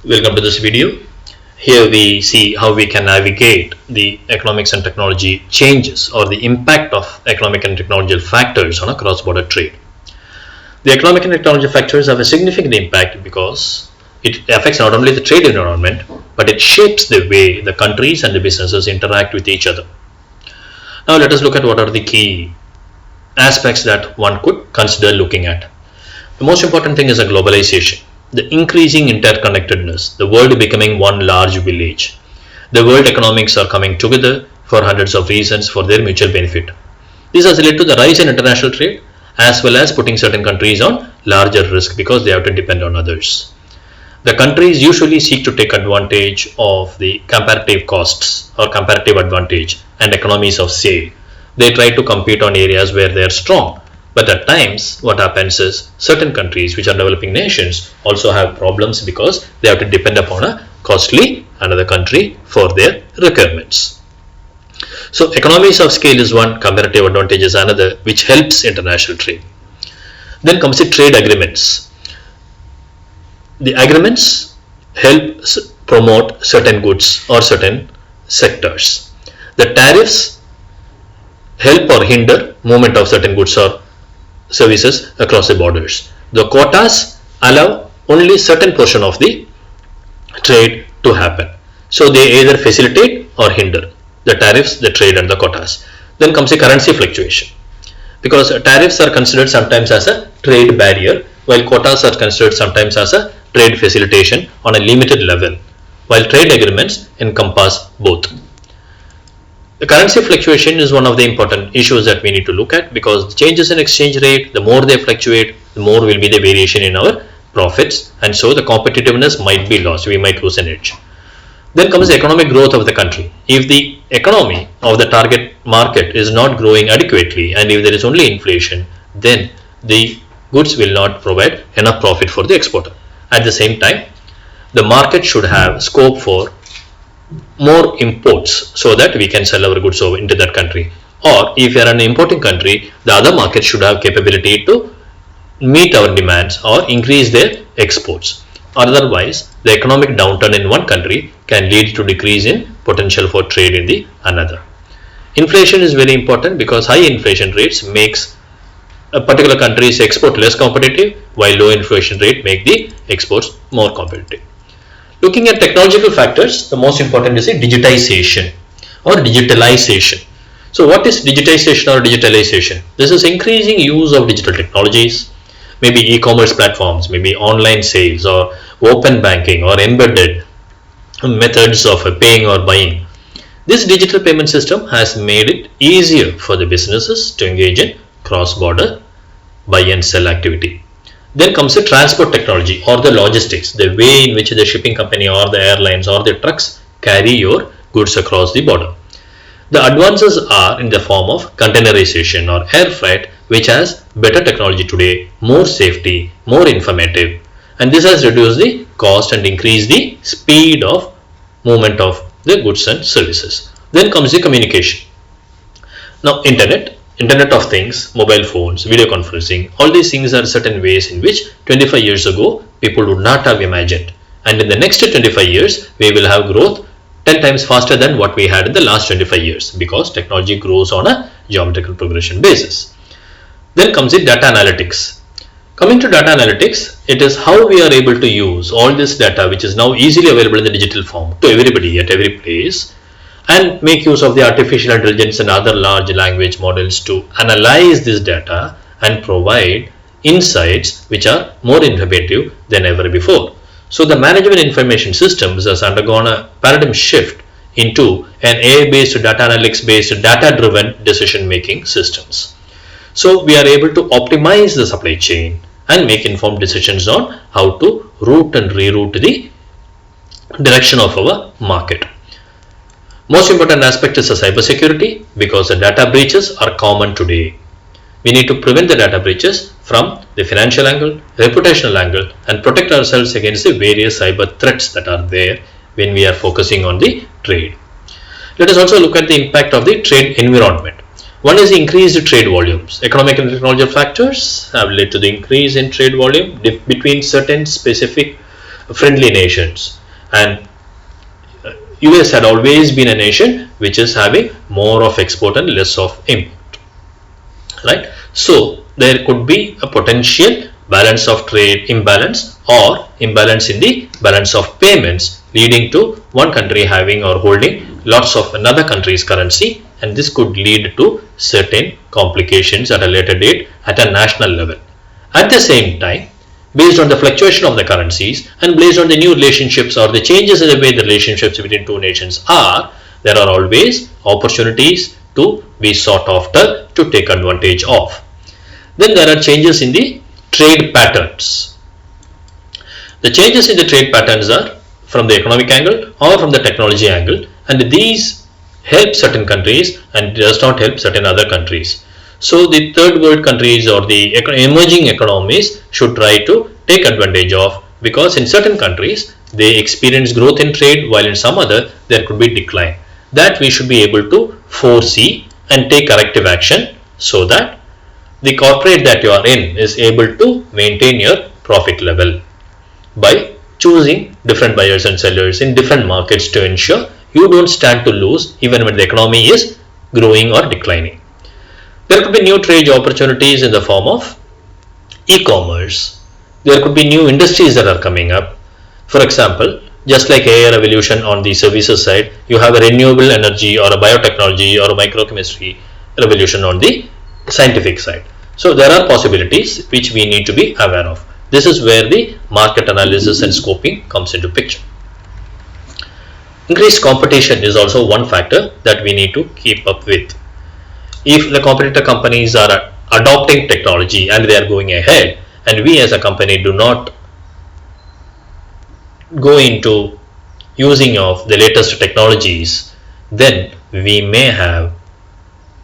Welcome to this video. Here we see how we can navigate the economics and technology changes or the impact of economic and technological factors on a cross-border trade. The economic and technology factors have a significant impact because it affects not only the trade environment, but it shapes the way the countries and the businesses interact with each other. Now let us look at what are the key aspects that one could consider looking at. The most important thing is a globalization. The increasing interconnectedness, the world becoming one large village. The world economics are coming together for hundreds of reasons for their mutual benefit. This has led to the rise in international trade as well as putting certain countries on larger risk because they have to depend on others. The countries usually seek to take advantage of the comparative costs or comparative advantage and economies of scale. They try to compete on areas where they are strong. But at times, what happens is certain countries, which are developing nations, also have problems because they have to depend upon a costly another country for their requirements. So, economies of scale is one, comparative advantage is another, which helps international trade. Then comes the trade agreements. The agreements help promote certain goods or certain sectors. The tariffs help or hinder movement of certain goods or services across the borders. The quotas allow only certain portion of the trade to happen. So they either facilitate or hinder the tariffs, the trade and the quotas. Then comes the currency fluctuation. Because tariffs are considered sometimes as a trade barrier, while quotas are considered sometimes as a trade facilitation on a limited level, while trade agreements encompass both. The currency fluctuation is one of the important issues that we need to look at because the changes in exchange rate, the more they fluctuate, the more will be the variation in our profits, and so the competitiveness might be lost. We might lose an edge. Then comes the economic growth of the country. If the economy of the target market is not growing adequately and if there is only inflation, then the goods will not provide enough profit for the exporter. At the same time, the market should have scope for more imports so that we can sell our goods over into that country. Or if you are an importing country, the other market should have capability to meet our demands or increase their exports. Otherwise, the economic downturn in one country can lead to decrease in potential for trade in the another. Inflation is very important because high inflation rates makes a particular country's export less competitive, while low inflation rate make the exports more competitive. Looking at technological factors, the most important is digitization or digitalization. So what is digitization or digitalization? This is increasing use of digital technologies, maybe e-commerce platforms, maybe online sales or open banking or embedded methods of paying or buying. This digital payment system has made it easier for the businesses to engage in cross-border buy and sell activity. Then comes the transport technology or the logistics, the way in which the shipping company or the airlines or the trucks carry your goods across the border. The advances are in the form of containerization or air freight, which has better technology today, more safety, more informative, and this has reduced the cost and increased the speed of movement of the goods and services. Then comes the communication. Now, Internet of Things, mobile phones, video conferencing, all these things are certain ways in which 25 years ago people would not have imagined. And in the next 25 years, we will have growth 10 times faster than what we had in the last 25 years because technology grows on a geometrical progression basis. Then comes the data analytics. Coming to data analytics, it is how we are able to use all this data which is now easily available in the digital form to everybody at every place and make use of the artificial intelligence and other large language models to analyze this data and provide insights which are more informative than ever before. So the management information systems has undergone a paradigm shift into an AI-based, data analytics-based, data-driven decision-making systems. So we are able to optimize the supply chain and make informed decisions on how to route and reroute the direction of our market. Most important aspect is the cybersecurity because the data breaches are common today. We need to prevent the data breaches from the financial angle, reputational angle, and protect ourselves against the various cyber threats that are there when we are focusing on the trade. Let us also look at the impact of the trade environment. One is increased trade volumes. Economic and technological factors have led to the increase in trade volume between certain specific friendly nations, and US had always been a nation which is having more of export and less of import, right? So there could be a potential balance of trade imbalance or imbalance in the balance of payments, leading to one country having or holding lots of another country's currency, and this could lead to certain complications at a later date at a national level. At the same time, based on the fluctuation of the currencies and based on the new relationships or the changes in the way the relationships between two nations are, there are always opportunities to be sought after to take advantage of. Then there are changes in the trade patterns. The changes in the trade patterns are from the economic angle or from the technology angle, and these help certain countries and does not help certain other countries. So the third world countries or the emerging economies should try to take advantage of, because in certain countries they experience growth in trade while in some other there could be decline. That we should be able to foresee and take corrective action so that the corporate that you are in is able to maintain your profit level by choosing different buyers and sellers in different markets to ensure you don't stand to lose even when the economy is growing or declining. There could be new trade opportunities in the form of e-commerce. There could be new industries that are coming up. For example, just like AI revolution on the services side, you have a renewable energy or a biotechnology or a microchemistry revolution on the scientific side. So there are possibilities which we need to be aware of. This is where the market analysis and scoping comes into picture. Increased competition is also one factor that we need to keep up with. If the competitor companies are adopting technology and they are going ahead, and we as a company do not go into using of the latest technologies, then we may have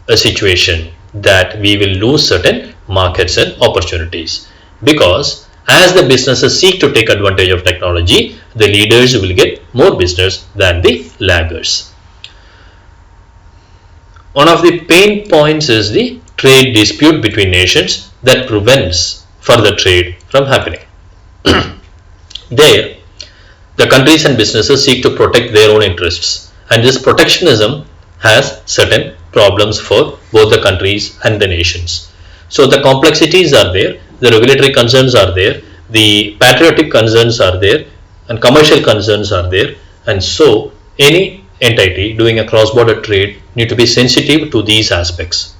a situation that we will lose certain markets and opportunities, because as the businesses seek to take advantage of technology, the leaders will get more business than the laggers. One of the pain points is the trade dispute between nations that prevents further trade from happening. There, the countries and businesses seek to protect their own interests, and this protectionism has certain problems for both the countries and the nations. So the complexities are there, the regulatory concerns are there, the patriotic concerns are there, and commercial concerns are there, and so any entity doing a cross-border trade need to be sensitive to these aspects.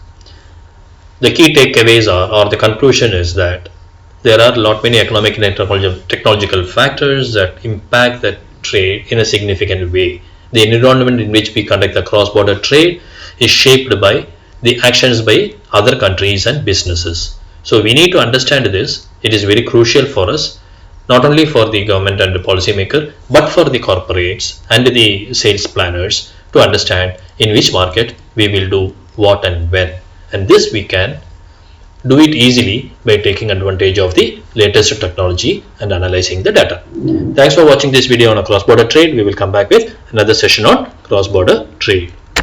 The key takeaways are, or the conclusion is that there are a lot many economic and technological factors that impact the trade in a significant way. The environment in which we conduct the cross-border trade is shaped by the actions by other countries and businesses. So we need to understand this. It is very crucial for us, not only for the government and the policymaker, but for the corporates and the sales planners to understand in which market we will do what and when. And this we can do it easily by taking advantage of the latest technology and analyzing the data. Thanks for watching this video on a cross-border trade. We will come back with another session on cross-border trade.